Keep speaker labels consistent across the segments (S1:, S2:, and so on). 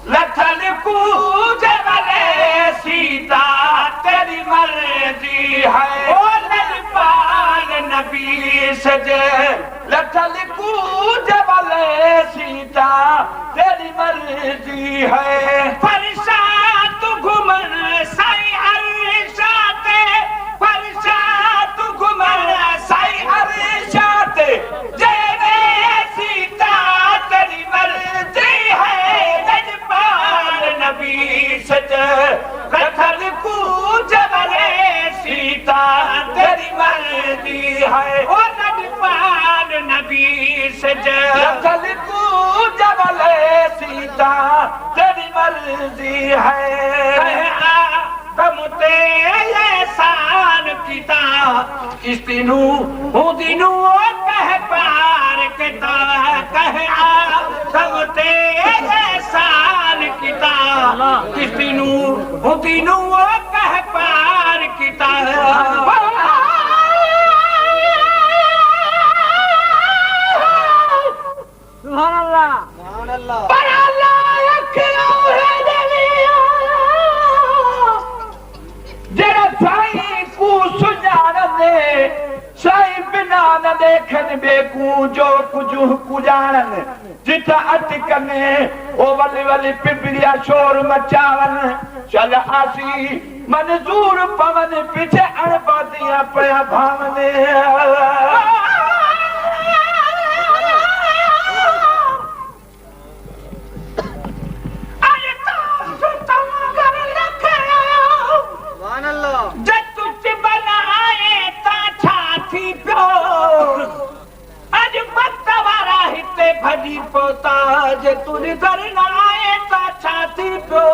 S1: लथल कूद वाले सीता तेरी मर्जी है। ओ लजपाल नबी सजे लथल कूद वाले सीता तेरी मर्जी है। फरसात घुमर साई अरशाते फरसात घुमर साई अरशाते जय सीता तेरी मर्जी है। नबी सज लथल कूद वाले सीता तेरी मर्जी है। ओ लजपाल नबी सज लथल कूद वाले सीता तेरी मर्जी है। तमते एहसान कीता इस दिनू हूं दिनू कह पार किता कह तमते एहसान कीता इस दिनू हूं दिनू कह पार किता। सुभान अल्लाह सुभान अल्लाह बड़ा लायक है जरा साईं को सुजान दे साईं बिना न देखन बेकू जो कुछ कुजानन जिथा अटकने ओ वली वली पिपलिया शोर मचावन चल आसी मंजूर पवन पीछे अणपातियां पया भावने। भजी पोता जे तुझे घर न आए ता छाती पियो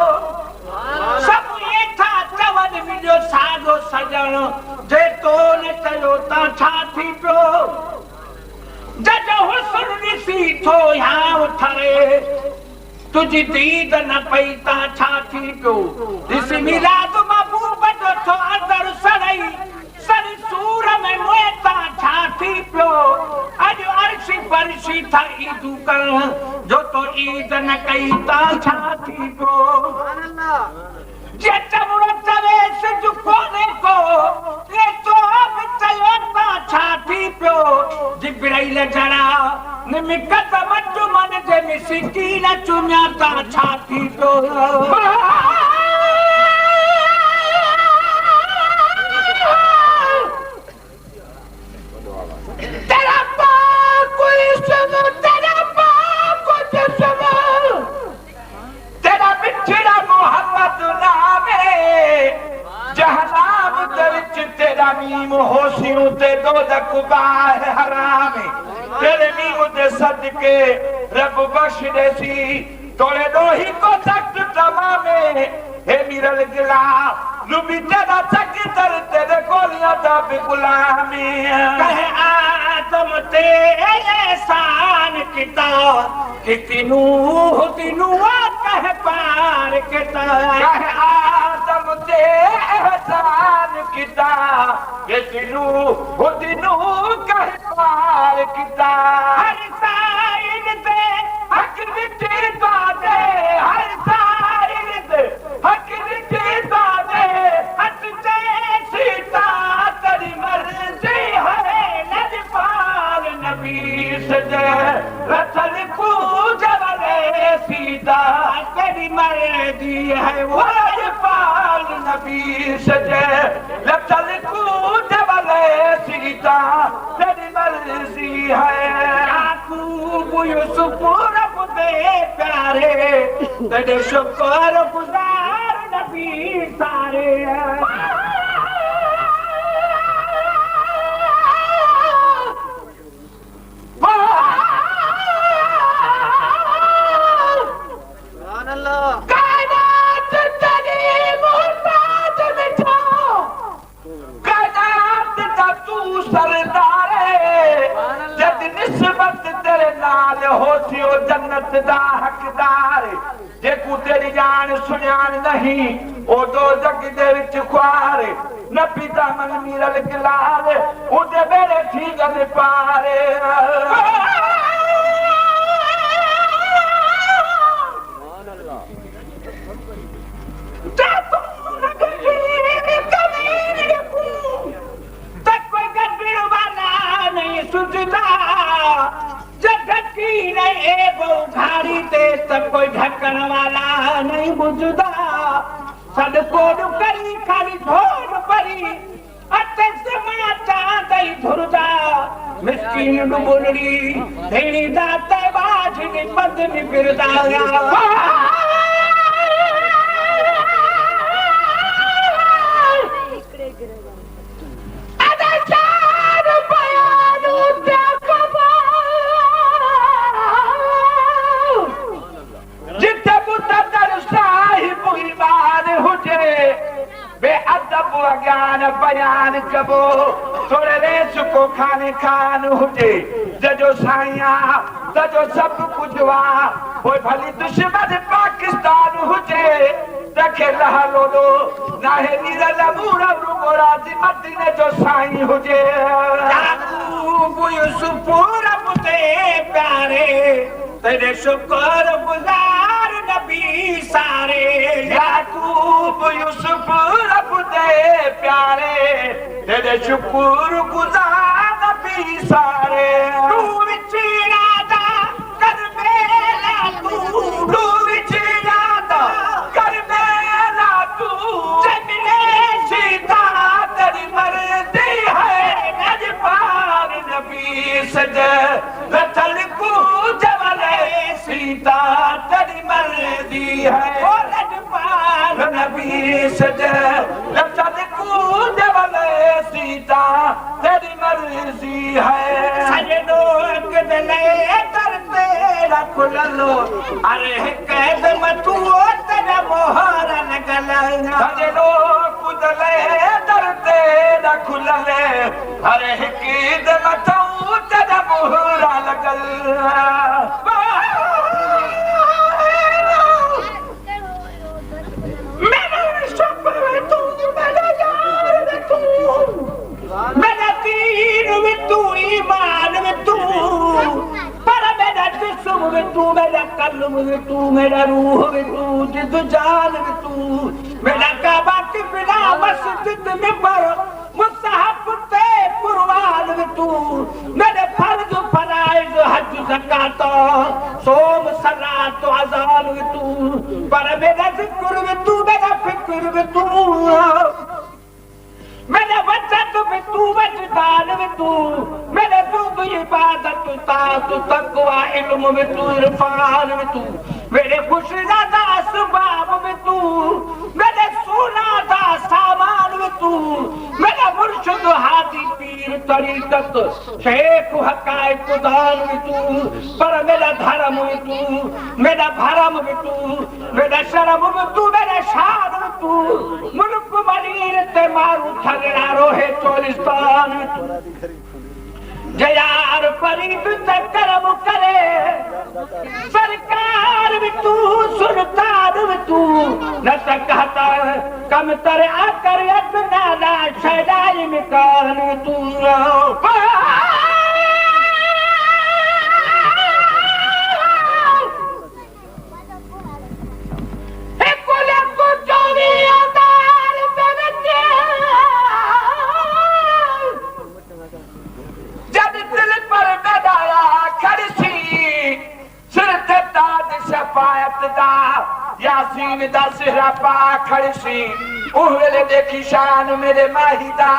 S1: सब ये था चवन मिलो सागो सजण जे तो न चयो ता छाती पियो जज हुस्न ॾिसी थो यहाँ उथरे तुझी दीद न पई ता छाती पियो ॾिस मिलाद महबूब जो थो अंदर सड़ई सर सूर में मोता छाती पियो अज अर्शी परशी था ईदू कर जो तो ईद न कई ता छाती पियो। जे चमड़ो चवे सिज कोने को ये तो अब चयो ता छाती पियो जिब्राइल जड़ा निमिकत मट्टू मन जे मिसकी न चुम्या ता छाती पियो। मीम होशियों ते दोज़ख बाह हराम तेरे मीम ते सदके रब बख्श देसी तोड़े दो ही को सख्त तमामे हे मिरल गिला लुबी तेरा चकी तर तेरे गोलियां दा गुलामी कहे आदम ते एहसान किता कितनू दिनू कह पार किता कहे आदम ते एहसान किता कितनू दिनू कह पार किता। हर साइड ते हक मिटे बादे हर साइड ते हक मिटे बादे हट ते सीता तेरी मर्जी है। लजपाल नबी सजे लथल कूद वाले सीता तेरी मर्जी है। वो लजपाल नबी सजे लथल कूद वाले सीता तेरी मर्जी है। याकूब यूसुफ रब दे प्यारे तेरे शुक्र गुजार नबी सारे। जन्नत दा हकदार जेकू तेरी जान सुनिया नहीं ओ दो जग दे विच ख्वार न पिता मन मीरल गिलाल उदे बेरे थी गल पारे कोई ढक्कन वाला नहीं बुझदा सदको करी खाली ढोल परी अते से माता दई धुरदा मिस्कीन नु बोलड़ी धेणी दाते बाज नि पद नि फिरदा ज्ञान बयान कबो थोड़े रेस को खाने खान हुजे जजो साइया जजो सब कुछ वा कोई भली दुश्मन पाकिस्तान हुजे रखे लहलो दो नाहे नीरल मूरा रुगोरा जी मदीने जो साईं हुजे याकूब यूसुफ रब ते प्यारे तेरे शुक्र गुजार नबी सारे याकूब यूसुफ रब दे प्यारे तेरे शुक्र गुजार नबी सारे तू विचरा दा कर मेला तू विचरा दा कर मेला तू जमने सीता तेरी मर्जी है नजपार नबी सज रतल को सीता तेरी मर्जी है ओ लजपाल नबी सज लफ्ज़ कूद वाले सीता तेरी मर्जी है सजनो कदले करते रख लो अरे कैद मत तेरा मोहर लगल सजनो कदले करते रख ले अरे कैद मत तेरा मोहर लगल मेरा दीन में तू ईमान में तू पर मेरा जिस्म में तू मेरा कल्ब में तू मेरा रूह में तू जिद जान में तू मेरा काबा की बिना मस्जिद में पर मुस्तहब ते कुर्बान में तू मेरे फर्ज फराइज हज ज़कात सोम सलात अज़ान में तू पर मेरा जिक्र में तू मेरा फिक्र में तू मेरे वजद में तू वजदान में तू मेरे दुब इबादत तात तकवा इल्म में तू इरफान में तू मेरे खुशरादा असबाब में तू मेरे सुनादा सामान में तू मेरा मुर्शिद हादी पीर तरीकत शेख हकायत दान में तू पर मेरा धर्म में तू मेरा भरम में तू मेरा शर्म में तू मेरा शान में तू मुल्क मनीर ते मारू झगड़ा रोहे चोलिस्तान जयार फरीद ते करम करे सरकार में तू सुल्तान में तू न कहता कम तरे आकर अपना ना शैदाई में कान में तू यासीन दा सिरा पा खड़सी उहले देखी शान मेरे माहिदा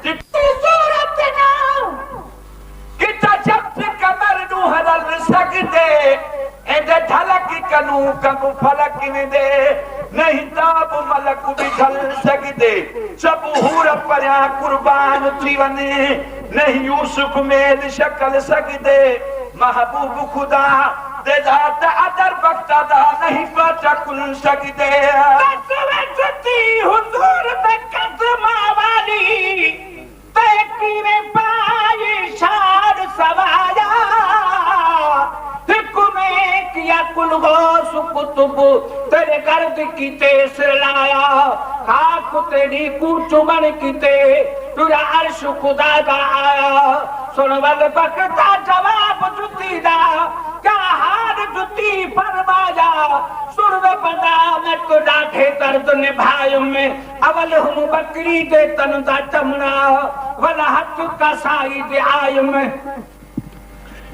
S1: जितनी सूरत ना किता जब कमर नु हदल सकदे एदे झलक कनू कंगु फलक में दे नहीं ताब मलक भी ढल सकदे सब हूर परया कुर्बान थी वने नहीं यूसुफ में शक्ल सकदे महबूब खुदा दे जाता अदर बख्ता दा नहीं पाचा कुल सकदे सती हुजूर पे कदमा वाली तैकी में पाई शान सवाया हिक में किया कुल गो सुकुतुब तेरे गर्द की तेसर ला आया खाक तेरी कूच बन किते तुरा अर्श खुदा दा आया सुन वल बकता जवाब जुती दा क्या हार जुती फरमाया सुन वे बंदा मैं तो डाठे दर्द निभायो में अवल हम बकरी दे तन दा चमड़ा वला हथ का साई दे आयो में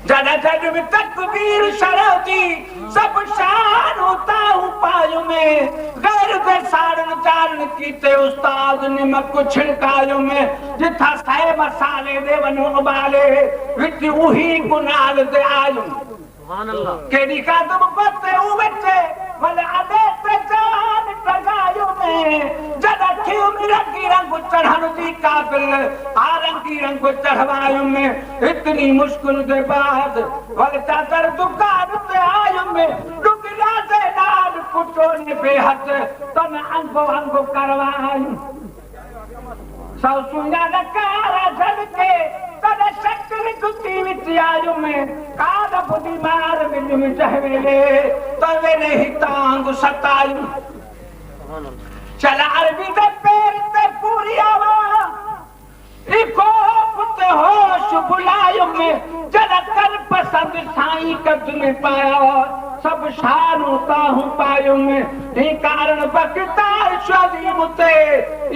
S1: जड़ा जग में तकबीर शरती सब शान होता हूँ पायो में गैर के सारण चारण कीते उस्ताद ने मैं कुछ छिड़कायो में जिथा साए मसाले दे वनु उबाले विच उही गुनाल दे आयो केडी का तुम पते उ बच्चे भले अबे ते जान टगायो में जड़ा क्यों मेरा की रंग चढ़ानो दी काबिल आरंग की रंग चढ़वायो में इतनी मुश्किल के बाद भले चादर दुकान पे आयो में डुबिया से नाल कुटो ने बेहद तन अंगो करवायो सब सुना नकारा झलके तद शक्ल कुत्ती विच आयो में काद बुद्धि मार बिल में चहवेले तवे नहीं तांग सतायो चला अरबी दे पैर ते पूरी आवा इको पुते होश बुलायो में जरा कर पसंद साईं कद में पाया सब शान होता हूँ पायो में ये कारण बकतार शादी मुते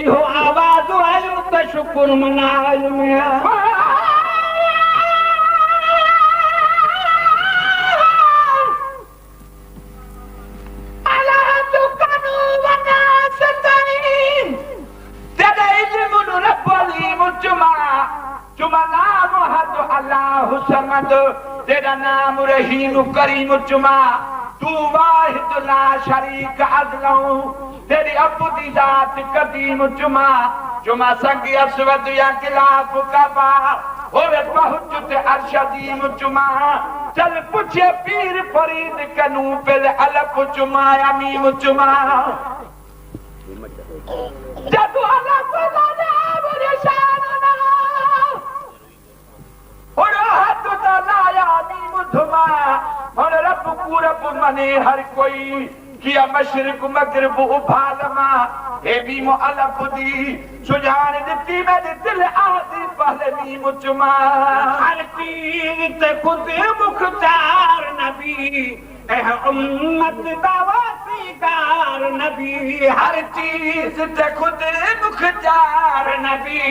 S1: इहो आवाज आयो तो शुक्र मनायो में तेरा नाम रहीम करीम चुमा तू वाहिद ला शरीक अदलऊ तेरी अब्दी जात कदीम चुमा चुमा संग असवद या खिलाफ कबा होवे पहुंच ते अरशदीम चुमा चल पूछे पीर फरीद कनू पेल अलफ चुमा अमीम चुमा जब अलफ नाम निशान मने हर कोई किया मशरिक मगरिब उभालमा हे भी मुअल्लफ दी सुजान दिती मैं दिल आदि पहले नी मुचमा हर पीर ते खुद मुख्तार नबी एह उम्मत दावासीगार नबी हर चीज ते खुद मुख्तार नबी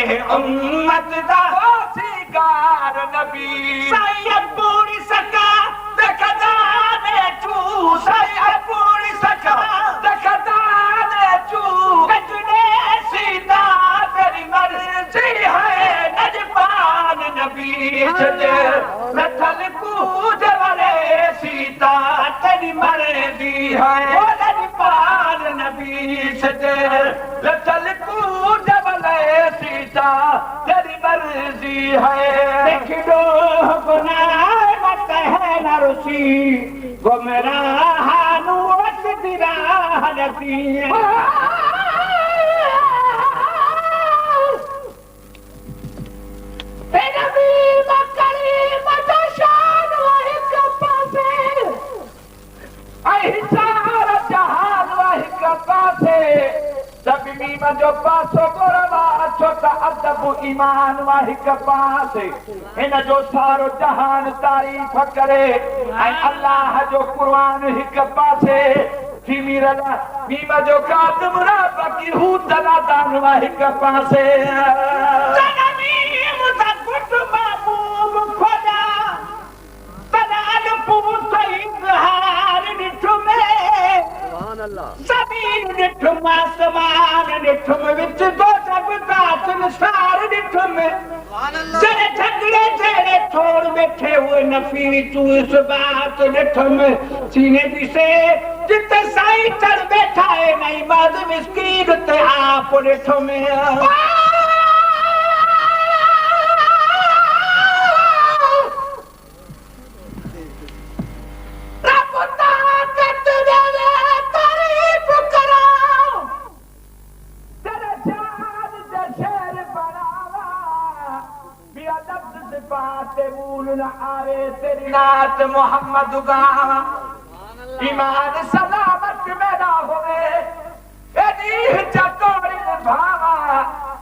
S1: एह उम्मत दावासीगार नबी सैयद पूरी सका देखदा ने तू सैयद पूरी सका देखदा ने तू कजने सीधा तेरी मर्जी है नजबान नबी सजे लथल कूद वाले सीता तेरी मर्जी है वो नजबान नबी सजे लथल कूद वाले सीता तेरी मर्जी है देख लो गुनाह मत है न रुसी गुमराहानु वसदिराह नती जो पासो गोरवा छोटा अदब ईमान वाहि कपास इन जो सारो जहान तारीफ करे ऐं अल्लाह जो कुरान हिक पासे थीमीरला बीमा जो कातम रब की हू तला दान वाहि कपासे जनमी मुतकुट महबूब खुदा तलाल पूत इजहार निठुमे सुभान अल्लाह जमीन निठुम आसमान निठुम विच दो जब कातल सार निठुम सुभान अल्लाह जरे झगड़े तेरे छोड़ बैठे हुए नफी तू इस बात निठुम सीने दिसे जिते साई चढ़ बैठा है नहीं बाद मिस्कीन ते आप निठुम मोहम्मद ईमान सलामत में ना होवे ए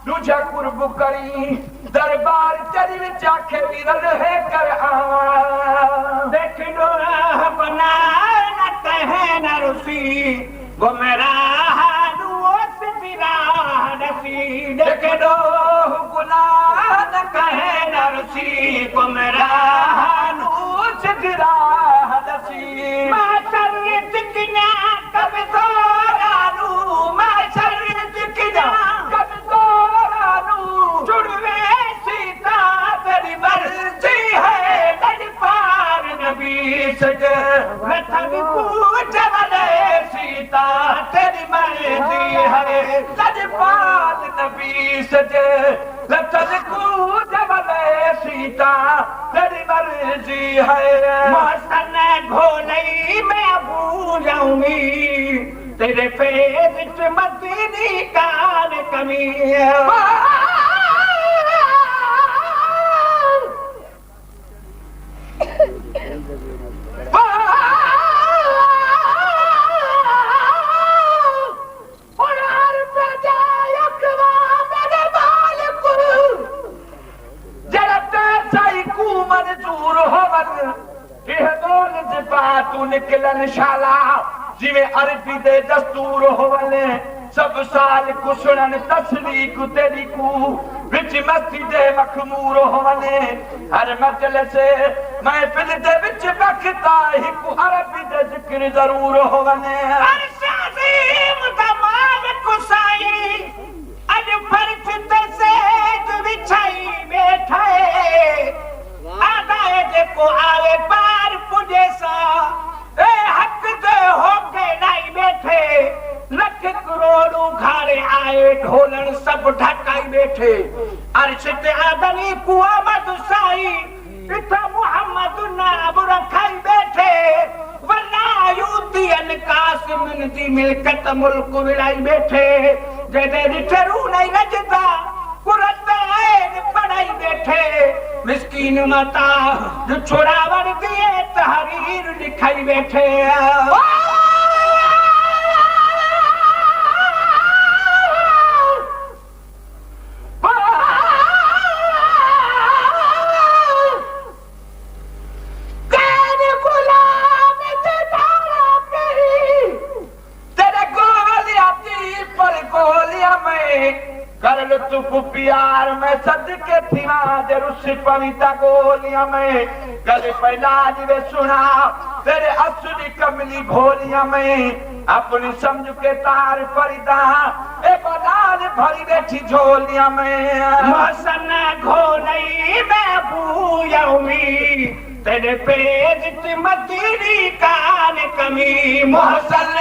S1: तुझा कुर्ब करी दरबार तेरी विच आखे विरल है कर आवा देख लो बना न कहे न रुसी वो मेरा हालूस बिरा नसी देख लो गुनाह न कहे न रुसी वो मेरा हालूस बिरा नसी माशर जिकना कब दोरानू माशर जिकना कब दोरानू जुड़वे सीता तेरी मर्जी है लड़ पार नबी सज रतन पूजा वाले सीता तेरी मर्जी है लड़ पार नबी सज रतन पूजा वाले सीता तेरी मर्जी है मौसम घोलई मैं भूल जाऊंगी तेरे फेज मदीनी कान कमी निकलन शाला जिवे अरबी दे दस्तूर होवने सब साल कुसणन तस्लीक तेरी कू विच मस्जिद मखमूर होवने हर मजलिस महफिल दे विच बखता हिक अरबी दे जिक्र जरूर होवने हर शाज़ीम तमाम कुसाई अज फर्श ते सेज विछाई बैठे आदाए जेको आवे पार पुजे सा ए हक दे होके नहीं बैठे लख करोड़ों घारे आए ढोलन सब ढकाई बैठे अर्श ते आदमी कुआमत साई इथा मोहम्मद नाम रखाई बैठे वरना यूतियन कासिम दी मिलकत मुल्क विलाई बैठे जदे दिठरू नहीं रजदा कुरत पढ़ाई बैठे मिस्कीन माता जो छोड़ावर दिए तहरीर लिखाई बैठे तू प्यार में सदके थीवा जरुस पविता गोलियां में कल पहला जिवे सुना तेरे असुरी कमली भोलियां में अपनी समझ के तार परिदा ए बदान भरी बैठी झोलियां में मसन घोलई मैं भूयमी तेरे पेज मदीनी कान कमी मोहसन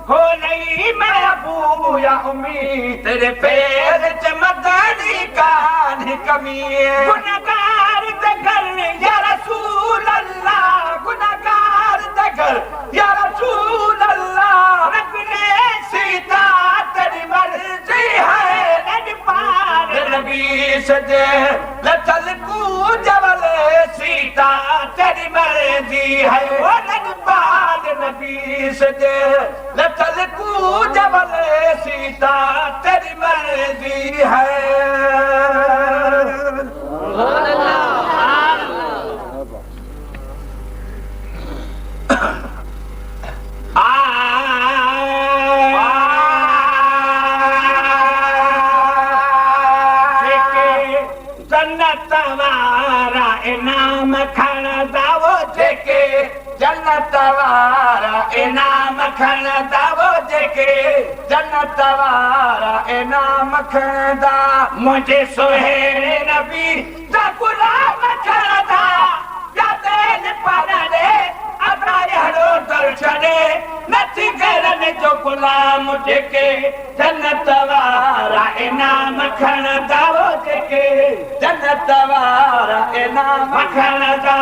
S1: घोलई मैं भूया उम्मी तेरे पैर चमदनी कान कमी गुनहगार दगर या रसूल अल्लाह गुनहगार दगर या रसूल अल्लाह रब ने सीता तेरी मर्जी है लड़ पार नबी सजे लचल कूद वाले सीता तेरी मर्जी है वो लड़ पार नबी सजे लचल कूद वाले सीता तेरी मर्जी है जन्नत वारा इनाम खाना दावो जेके जन्नत वारा इनाम खाना दावो जेके जन्नत वारा इनाम खाना मुझे सोहेरे नबी दा गुलाम खाना या तेल पाना दे अपना यहरो दर्शने नथी करने जो गुलाम जेके जन्नत वारा इनाम खाना दावो जेके जन्नत वारा इनाम खाना दा